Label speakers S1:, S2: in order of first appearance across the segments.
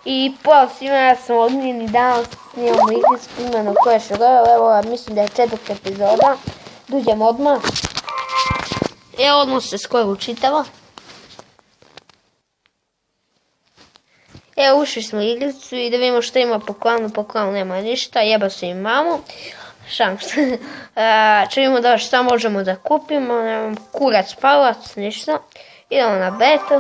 S1: I pozdrav svima, ja sam Ognjen i danas snimamo igricu imeno Clash Royale. Evo, mislim da je 4. epizoda. Dođem odmah. Evo, odmah se skoro učitava. Evo, ušli smo u igricu i da vidimo što ima po klanu. Po klanu nema ništa, jeba se im mamu. Šans. Čujemo da šta možemo da kupimo. Nemam kurac, palac, ništa. Idemo na battle.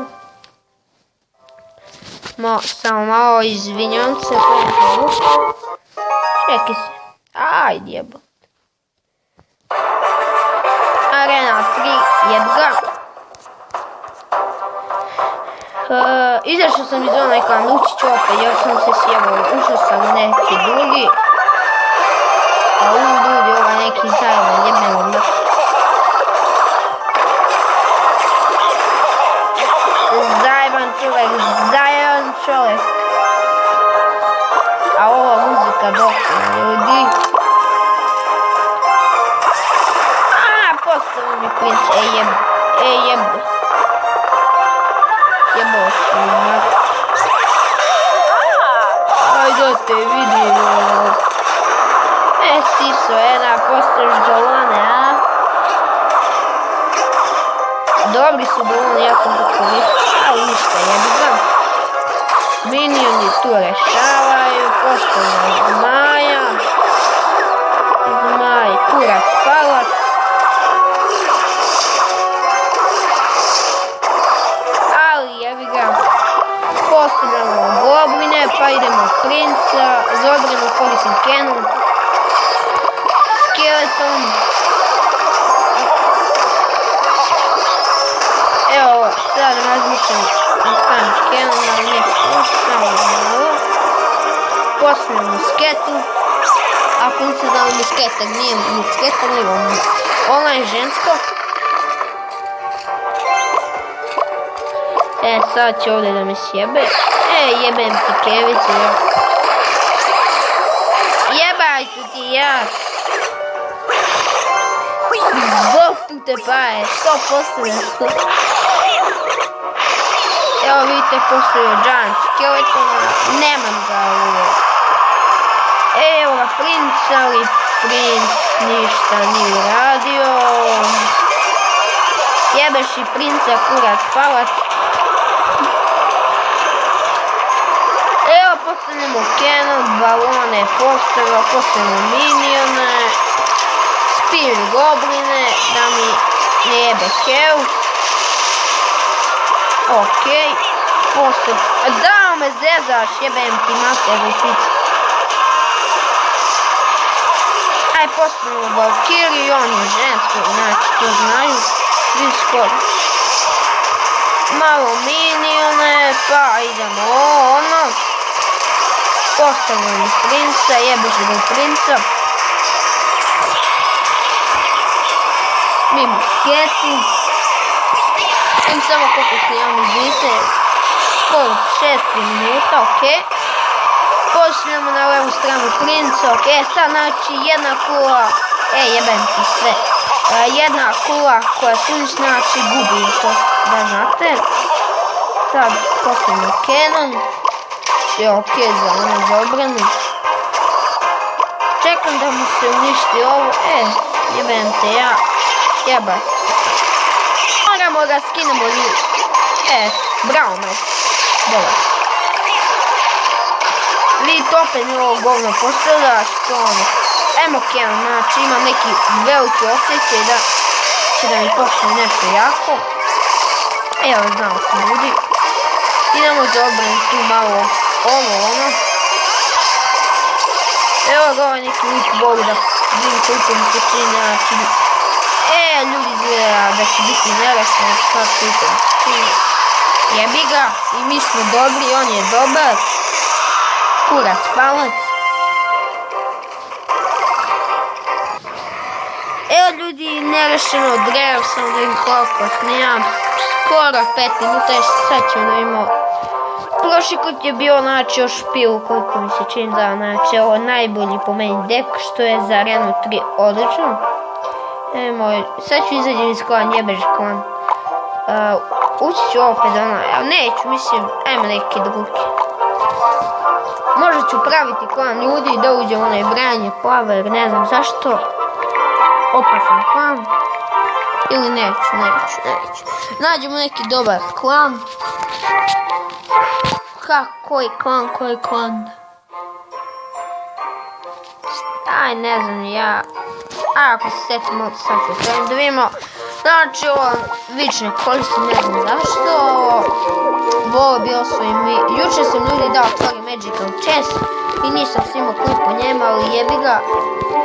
S1: Samo malo izvinjam se. Čekaj se. Ajde jebo. Arena 3, jebga. Izašao sam iz onaj klan, ući ću opet, jer sam se sjebao. Ušao sam neki drugi. A ljudi, ova neki zajeban, jebne odmah. Zajeban čovjek. A ova muzika dosta ljudi. Postavio mi princ, jebo. Jebo se ima. Ajde te vidimo. Siso, jedna postaviš balone, a? Dobri su balone, ja sam to koristio, ali ništa, jebi ga. Minioni tu rešavaju, postavljaju zmaja. Zmaj, kurac, palac. Ali jebi ga. Postavljamo gobline, pa idemo princa, za odbranu koristim Canon. Skeleton. Evo, sad razmišljam da stavim Canon, ali ne samo malo. Postavljam musketu. Ako niste znali musketa, nije musketa, nego ona je žensko. Sad će ovdje da me sjebe. Jebem ti kevicu, ja. Jebaj tu ti ja. Bog tu te paje, 100% nešto. Evo vidite, postoje Giant Skeletona, nemam ga ovo. Evo ga princ, ali princ ništa nije radio. Jebeš i princa, kurac, palac. Evo postavljamo Canon, balone, postava, postavljamo minione, Spirit gobline, da mi ne jebe kev. Okej, da me zezaš, jebem ti mater u picu. Aj postavljamo Valkyriju, on je žensko, znači to znaju, svi skoro. Malo minione, pa idemo ono. Postavljamo princa, jebeš ga princa. Mi musketi. Im samo koliko snijamo izvite. Skoro 6 minuta, okej. Pošljamo na levu stranu princa, okej. Sad znači jedna kula. Jebem ti sve. Jedna kula koja služi znači gubi to, da znate. Sad postavljamo Canon. Je okej za obranu. Čekam da mu se uništi ovo. Jebem te ja. Jebaj. Moramo da skinemo ljudi. Bravo me. Dobar. Vidite opet mi ovo govno postavlja. Što ono. Ajmo Canon, znači imam neki veliki osjećaj da će da mi postavlja nešto jako. Evo, znao sam ljudi. Idemo za obranu tu malo. Ono. Evo ga ovaj neki lik voli da vidim koliko mi se čini, znači. Ljudi izgleda da će biti nerešeno sad koliko mi se čini. Jebi ga i mi smo dobri, on je dobar. Kurac, palac. Evo ljudi, nerešeno drev, samo da im koliko snijam. Skoro 5 minuta, sad ćemo da imamo. Prošli kut je bio znači još špil koliko mi se čini da znači ovo najbolji po meni dek što je za arenu 3 odlično. Sad ću izađem iz klan, jebeš klan. Ući ću opet onaj, ali neću, mislim, ajmo neki drugi. Možda ću praviti klan ljudi da uđe u onaj branje plave, jer ne znam zašto. Opasan klan. Ili neću. Nađemo neki dobar klan. Koji klan? Aj, ne znam ja. Ako se setimo, sad ću trebam da vidimo. Znači, ovo vič ne koristim, ne znam zašto. Ovo bi osvojim. Juče sam ljudi dao otvori Magical Chest i nisam snimao klip po njema, ali jebi ga.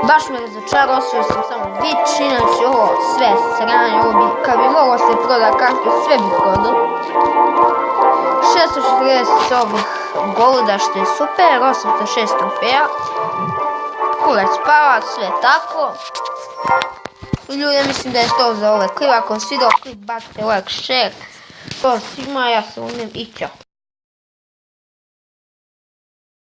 S1: Baš me razočarao, osvojio sam samo vič, inače ovo sve sranje, ovo bi, kad bi moglo se proda kartu, sve bi prodao. 640 ovih goluda, što je super, 806 trofeja. Kurac spava, sve tako. Ljudi, mislim da je to za ovaj klip. Ako vam svidao klip, bacite like, share. To svima, ja se umem i ćao.